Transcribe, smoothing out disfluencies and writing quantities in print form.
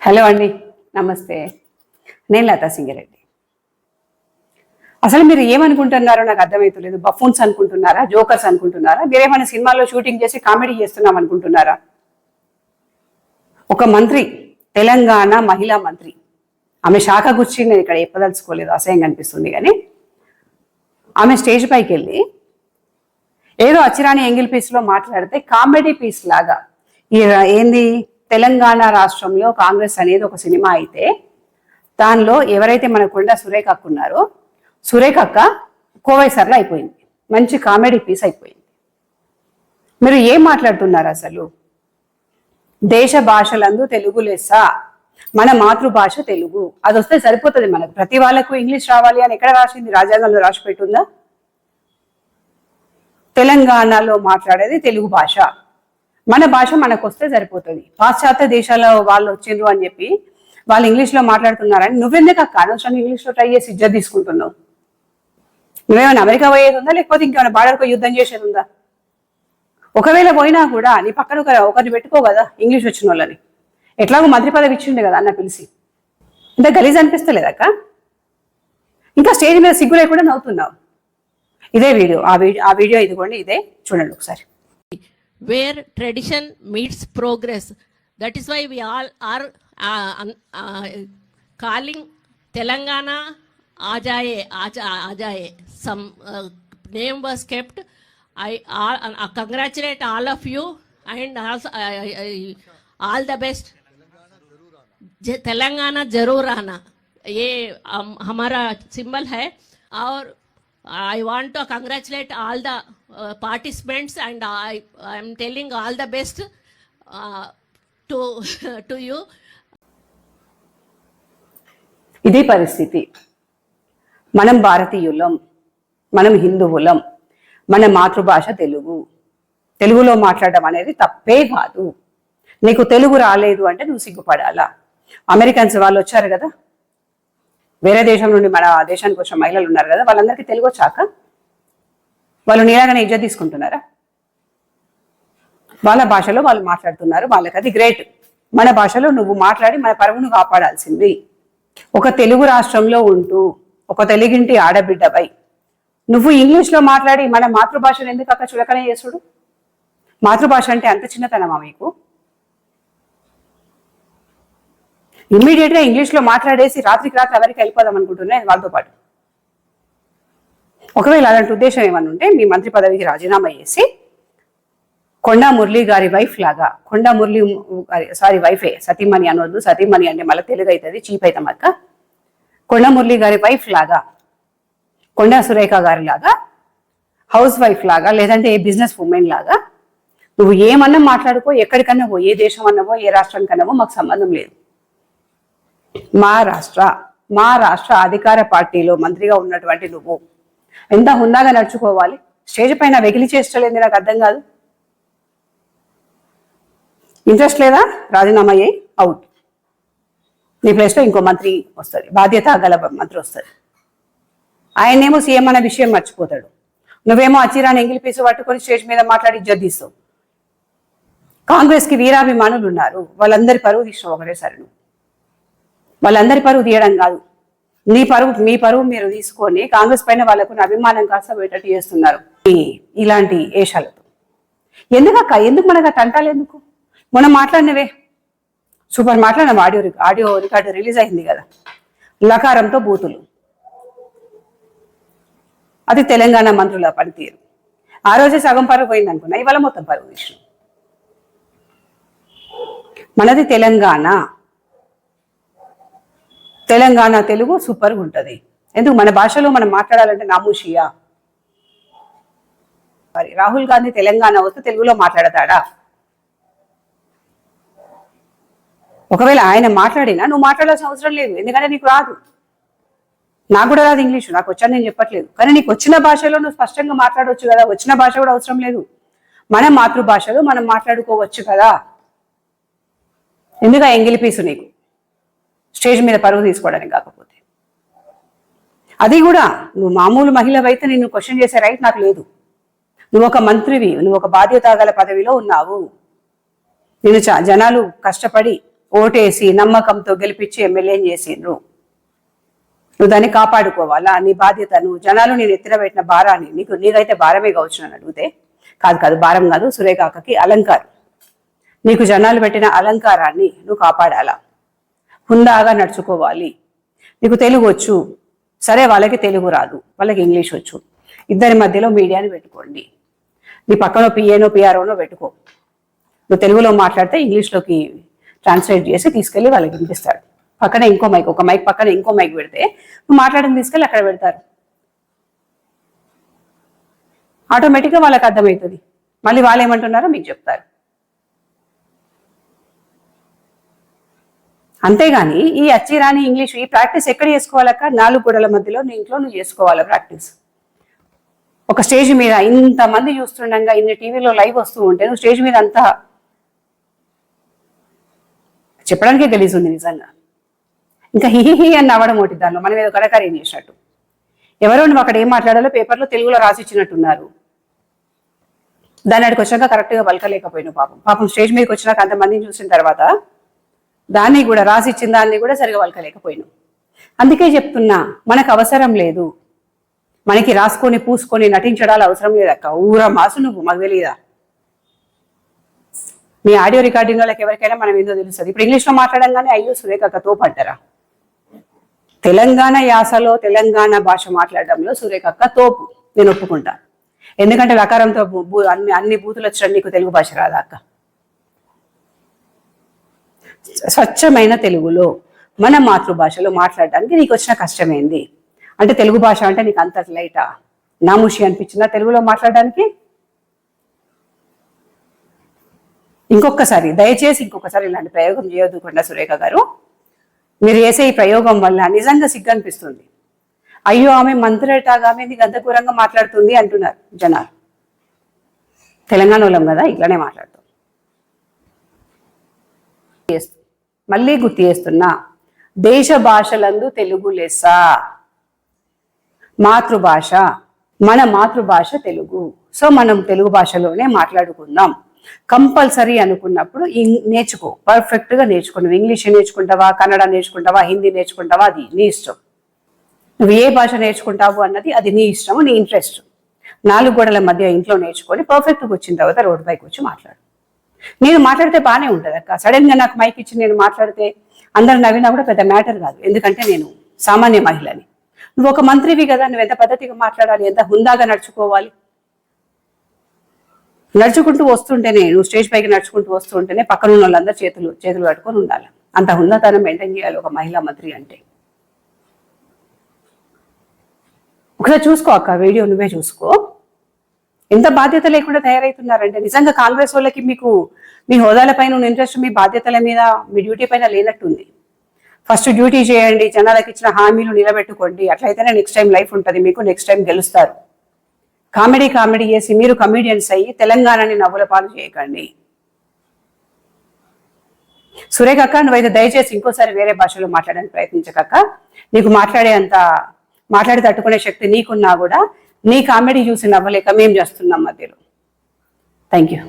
Hello అండి, నమస్తే. నేను లతా సింగిరెడ్డి. అసలు మీరు ఏమనుకుంటున్నారో నాకు అర్థమవుతలేదు. బఫూన్స్ అనుకుంటున్నారా, జోకర్స్ అనుకుంటున్నారా, మీరేమైనా సినిమాల్లో షూటింగ్ చేసి కామెడీ చేస్తున్నాం అనుకుంటున్నారా? ఒక మంత్రి, తెలంగాణ మహిళా మంత్రి, ఆమె శాఖ గురించి నేను ఇక్కడ చెప్పదలుచుకోలేదు, అసహ్యంగా అనిపిస్తుంది. కానీ ఆమె స్టేజ్ పైకి వెళ్ళి ఏదో అచ్చిరాని ఎంగిల్ పీస్లో మాట్లాడితే కామెడీ పీస్ లాగా ఏంది, తెలంగాణ రాష్ట్రంలో కాంగ్రెస్ అనేది ఒక సినిమా అయితే దానిలో ఎవరైతే మన కొండ సురేఖ అక్క ఉన్నారో సురేఖ అక్క కోవైసర్లో అయిపోయింది. మంచి కామెడీ పీస్ అయిపోయింది. మీరు ఏం మాట్లాడుతున్నారు అసలు? దేశ భాషలందు తెలుగు లెస్స, మన మాతృభాష తెలుగు, అది వస్తే సరిపోతుంది మనకు. ప్రతి వాళ్ళకు ఇంగ్లీష్ రావాలి అని ఎక్కడ రాసింది? రాజ్యాంగంలో రాసి పెట్టుందా? తెలంగాణలో మాట్లాడేది తెలుగు భాష, మన భాష మనకు వస్తే సరిపోతుంది. పాశ్చాత్య దేశాల వాళ్ళు వచ్చిండ్రు అని చెప్పి వాళ్ళు ఇంగ్లీష్లో మాట్లాడుతున్నారని నువ్వెందుకు అక్క అనవసరంగా ఇంగ్లీష్లో ట్రై చేసి ఇజ్జత్ తీసుకుంటున్నావు? నువ్వేమైనా అమెరికా పోయేది ఉందా, లేకపోతే ఇంకేమైనా బార్డర్కు యుద్ధం చేసేది ఉందా? ఒకవేళ పోయినా కూడా నీ పక్కన ఒకరిని పెట్టుకో కదా ఇంగ్లీష్ వచ్చిన వాళ్ళని. ఎట్లాగో మంత్రి పదవి ఇచ్చిండే కదా అన్న పిలిచి. ఇంత గలీజ్ అనిపిస్తలేదక్క? ఇంకా స్టేజ్ మీద సిగ్గు లేకుండా నవ్వుతున్నావు. ఇదే వీడియో, ఆ వీడియో ఇదిగోండి, ఇదే చూడండి ఒకసారి. Where tradition meets progress. That is why we all are calling Telangana Ajaye. Some name was kept. I congratulate all of you and also all the best. Telangana जरूर आना, ये हमारा सिंबल है. और I want to congratulate all the participants and I am telling all the best to you. ఇది పరిస్థితి. మనం భారతీయులం, మనం హిందువులం, మన మాతృభాష తెలుగు. తెలుగులో మాట్లాడడం అనేది తప్పే కాదు. నీకు తెలుగు రాలేదు అంటే నువ్వు సిగ్గుపడాలా. అమెరికన్స్ వాళ్ళు వచ్చారు కదా, వేరే దేశం నుండి మన దేశానికి వచ్చిన మహిళలు ఉన్నారు కదా, వాళ్ళందరికీ తెలుగు వచ్చాక వాళ్ళు నీలాగానే ఇజ్జత్ తీసుకుంటున్నారా? వాళ్ళ భాషలో వాళ్ళు మాట్లాడుతున్నారు, వాళ్ళకి అది గ్రేట్. మన భాషలో నువ్వు మాట్లాడి మన పరువును కాపాడాల్సింది. ఒక తెలుగు రాష్ట్రంలో ఉంటూ ఒక తెలుగింటి ఆడబిడ్డపై నువ్వు ఇంగ్లీష్లో మాట్లాడి మన మాతృభాషను ఎందుకు అక్క చులకనే చేసుడు? మాతృభాష అంటే అంత చిన్నతనమా మీకు? ఇమ్మీడియట్గా ఇంగ్లీష్లో మాట్లాడేసి రాత్రికి రాత్రి అమెరికా వెళ్ళిపోదాం అనుకుంటున్నాను వాళ్ళతో పాటు. ఒకవేళ అలాంటి ఉద్దేశం ఏమన్నా ఉంటే మీ మంత్రి పదవికి రాజీనామా చేసి కొండా మురళి గారి వైఫ్ లాగా, కొండా మురళి వైఫే, సతీమణి అనవద్దు, సతీమణి అంటే మళ్ళీ తెలుగు అవుతుంది, చీప్ అవుతాం అక్క. కొండా మురళి గారి వైఫ్ లాగా, కొండా సురేఖ గారి లాగా, హౌస్ వైఫ్ లాగా, లేదంటే ఏ బిజినెస్ ఉమెన్ లాగా నువ్వు ఏమన్నా మాట్లాడుకో, ఎక్కడికన్నా పో, ఏ దేశం అన్నవో ఏ రాష్ట్రానికన్నావో మాకు సంబంధం లేదు. మా రాష్ట్ర అధికార పార్టీలో మంత్రిగా ఉన్నటువంటి నువ్వు ఎంత హుందాగా నడుచుకోవాలి? స్టేజ్ పైన వెకిలి చేస్తలేదు, నాకు అర్థం కాదు. ఇంట్రెస్ట్ లేదా? రాజీనామా అయ్యి అవుట్. నీ ప్లేస్లో ఇంకో మంత్రి వస్తుంది, బాధ్యత గల మంత్రి వస్తుంది. ఆయనేమో సీఎం అనే విషయం మర్చిపోతాడు. నువ్వేమో అచ్చిరాని ఎంగిలి పీసు పట్టుకొని స్టేజ్ మీద మాట్లాడి ఇజ్జత్ తీస్తావు. కాంగ్రెస్కి వీరాభిమానులు ఉన్నారు, వాళ్ళందరి పరువు తీసినావు ఒకటేసారి. నువ్వు వాళ్ళందరి పరువు తీయడం కాదు, మీ పరువు మీరు తీసుకొని కాంగ్రెస్ పైన వాళ్ళకు అభిమానం కాస్త పెట్టట్టు చేస్తున్నారు ఇలాంటి ఏషాలతో. ఎందుకక్క, ఎందుకు మనకు తంటాలు ఎందుకు? మొన్న మాట్లాడినవే సూపర్ మాట్లాడిన ఆడియో రికార్డు రిలీజ్ అయింది కదా, లకారంతో బూతులు. అది తెలంగాణ మంత్రుల పనితీరు. ఆ రోజే సగం పరువు పోయింది అనుకున్నా, ఇవాళ మొత్తం పరువు తీసిన. మనది తెలంగాణ తెలుగు సూపర్గా ఉంటుంది. ఎందుకు? మన భాషలో మనం మాట్లాడాలంటే నామూషియా? మరి రాహుల్ గాంధీ తెలంగాణ వస్తే తెలుగులో మాట్లాడతాడా? ఒకవేళ ఆయన మాట్లాడినా నువ్వు మాట్లాడాల్సిన అవసరం లేదు, ఎందుకంటే నీకు రాదు. నాకు కూడా రాదు ఇంగ్లీషు, నాకు వచ్చాను నేను చెప్పట్లేదు. కానీ నీకు వచ్చిన భాషలో నువ్వు స్పష్టంగా మాట్లాడవచ్చు కదా. వచ్చిన భాష కూడా అవసరం లేదు, మన మాతృభాషలో మనం మాట్లాడుకోవచ్చు కదా. ఎందుకు ఎంగిలి పీసు నీకు స్టేజ్ మీద పరువు తీసుకోవడానికి? కాకపోతే అది కూడా నువ్వు మామూలు మహిళవైతే నిన్ను క్వశ్చన్ చేసే రైట్ నాకు లేదు. నువ్వు ఒక మంత్రివి, నువ్వు ఒక బాధ్యత గల పదవిలో ఉన్నావు. నేను జనాలు కష్టపడి ఓటేసి నమ్మకంతో గెలిపించి ఎమ్మెల్యేని చేసిండ్రు. నువ్వు దాన్ని కాపాడుకోవాలా, నీ బాధ్యతను, జనాలు నేను ఎత్తిన పెట్టిన భారాన్ని, నీకైతే భారమే కావచ్చు అని అడిగితే కాదు భారం కాదు, సురేఖకి అలంకారం. నీకు జనాలు పెట్టిన అలంకారాన్ని నువ్వు కాపాడాలా, హుందాగా నడుచుకోవాలి. నీకు తెలుగు వచ్చు, సరే వాళ్ళకి తెలుగు రాదు, వాళ్ళకి ఇంగ్లీష్ వచ్చు, ఇద్దరి మధ్యలో మీడియాని పెట్టుకోండి. నీ పక్కన పిఏనో పిఆర్ఓనో పెట్టుకో. నువ్వు తెలుగులో మాట్లాడితే ఇంగ్లీష్లోకి ట్రాన్స్లేట్ చేసి తీసుకెళ్ళి వాళ్ళకి వినిపిస్తాడు. పక్కన ఇంకో మైక్, ఒక మైక్ పక్కన ఇంకో మైక్ పెడితే నువ్వు మాట్లాడిన తీసుకెళ్ళి అక్కడ పెడతారు. ఆటోమేటిక్గా వాళ్ళకి అర్థమవుతుంది. మళ్ళీ వాళ్ళు ఏమంటున్నారో మీకు చెప్తారు. అంతేగాని ఈ అచ్చిరాని ఇంగ్లీష్ ఈ ప్రాక్టీస్ ఎక్కడ చేసుకోవాలక్క? 4 గోడల మధ్యలో నీ ఇంట్లో నువ్వు చేసుకోవాలి ప్రాక్టీస్. ఒక స్టేజ్ మీద ఇంతమంది చూస్తుండగా, ఇన్ని టీవీలో లైవ్ వస్తూ ఉంటే నువ్వు స్టేజ్ మీద అంతా చెప్పడానికే గలీజుంది నిజంగా. ఇంకా హిహి అని నవ్వడం ఒకటి, దానిలో మనం ఏదో కడకార్యం చేసినట్టు. ఎవరో నువ్వు అక్కడ ఏం మాట్లాడాలో పేపర్లో తెలుగులో రాసిచ్చినట్టున్నారు. దాన్ని అక్కడికి వచ్చాక కరెక్ట్గా పలకలేకపోయినావు. పాపం స్టేజ్ మీదకి వచ్చినాక అంతమందిని చూసిన తర్వాత దాన్ని కూడా రాసిచ్చిన దాన్ని కూడా సరిగా పలకలేకపోయినావు. అందుకే చెప్తున్నా, మనకు అవసరం లేదు, మనకి రాసుకొని పూసుకొని నటించడాలు అవసరం లేదక్క. ఊర మాసు నువ్వు, మాకు తెలియదా? మీ ఆడియో రికార్డింగ్ వాళ్ళకి ఎవరికైనా మనం ఏందో తెలుస్తుంది. ఇప్పుడు ఇంగ్లీష్లో మాట్లాడంగానే అయ్యో సురేఖ తోపంటారా? తెలంగాణ యాసలో తెలంగాణ భాష మాట్లాడడంలో సురేఖ తోపు, నేను ఒప్పుకుంటా. ఎందుకంటే లకారంతో అన్ని బూతులు వచ్చిన నీకు తెలుగు భాష రాదా అక్క? స్వచ్ఛమైన తెలుగులో మన మాతృభాషలో మాట్లాడడానికి నీకు వచ్చిన కష్టమేంది? అంటే తెలుగు భాష అంటే నీకు అంత లైటా, నాముషి అనిపించిందా తెలుగులో మాట్లాడడానికి? దయచేసి ఇంకొకసారి ఇలాంటి ప్రయోగం చేయొద్దు కొండ సురేఖ గారు. మీరు చేసే ఈ ప్రయోగం వల్ల నిజంగా సిగ్గు అనిపిస్తుంది. అయ్యో ఆమె మంత్రటాగా ఆమె గంతకూరంగా మాట్లాడుతుంది అంటున్నారు జనాలు. తెలంగాణ వాళ్ళం కదా, ఇట్లానే మాట్లాడుతాం. మళ్ళీ గుర్తు చేస్తున్నా, దేశ భాషలందు తెలుగు లెస్స. మాతృభాష, మన మాతృభాష తెలుగు. సో మనం తెలుగు భాషలోనే మాట్లాడుకుందాం. కంపల్సరీ అనుకున్నప్పుడు నేర్చుకో, పర్ఫెక్ట్గా నేర్చుకో. నువ్వు ఇంగ్లీష్ నేర్చుకుంటావా, కన్నడ నేర్చుకుంటావా, హిందీ నేర్చుకుంటావా, అది నీ ఇష్టం. నువ్వు ఏ భాష నేర్చుకుంటావు అన్నది అది నీ ఇష్టం, నీ ఇంట్రెస్ట్. 4 గోడల మధ్య ఇంట్లో నేర్చుకొని పర్ఫెక్ట్గా వచ్చిన తర్వాత రోడ్ పైకి వచ్చి మాట్లాడు. నేను మాట్లాడితే బాగానే ఉంటుంది అక్క. సడన్గా నాకు మైక్ ఇచ్చి నేను మాట్లాడితే అందరు నవ్వినా కూడా పెద్ద మ్యాటర్ కాదు, ఎందుకంటే నేను సామాన్య మహిళని. నువ్వు ఒక మంత్రివి కదా, నువ్వు ఎంత పద్ధతిగా మాట్లాడాలి, ఎంత హుందాగా నడుచుకోవాలి. నడుచుకుంటూ వస్తుంటేనే, నువ్వు స్టేజ్ పైకి నడుచుకుంటూ వస్తుంటేనే పక్కన ఉన్న వాళ్ళందరూ చేతులు కట్టుకొని ఉండాలి. అంత హుందాతనం మెయింటైన్ చేయాలి ఒక మహిళా మంత్రి అంటే. ఒకసారి చూసుకో అక్క, వీడియో నువ్వే చూసుకో. ఎంత బాధ్యత లేకుండా తయారవుతున్నారంటే నిజంగా కాంగ్రెస్ వాళ్ళకి మీకు మీ హోదాల పైన ఇంట్రెస్ట్, మీ బాధ్యతల మీద, మీ డ్యూటీ పైన లేనట్టుంది. ఫస్ట్ డ్యూటీ చేయండి, జనాలకు ఇచ్చిన హామీలు నిలబెట్టుకోండి. అట్లయితేనే నెక్స్ట్ టైం లైఫ్ ఉంటుంది మీకు, నెక్స్ట్ టైం గెలుస్తారు. కామెడీ చేసి మీరు కమెడియన్స్ అయ్యి తెలంగాణని నవ్వుల పాలు చేయకండి. సురేఖ అక్క, నువ్వైతే దయచేసి ఇంకోసారి వేరే భాషలో మాట్లాడడానికి ప్రయత్నించకక్క. నీకు మాట్లాడి తట్టుకునే శక్తి నీకున్నా కూడా నీ కామెడీ చూసి నవ్వలేక మేము చేస్తున్నాం మధ్యలో. Thank you.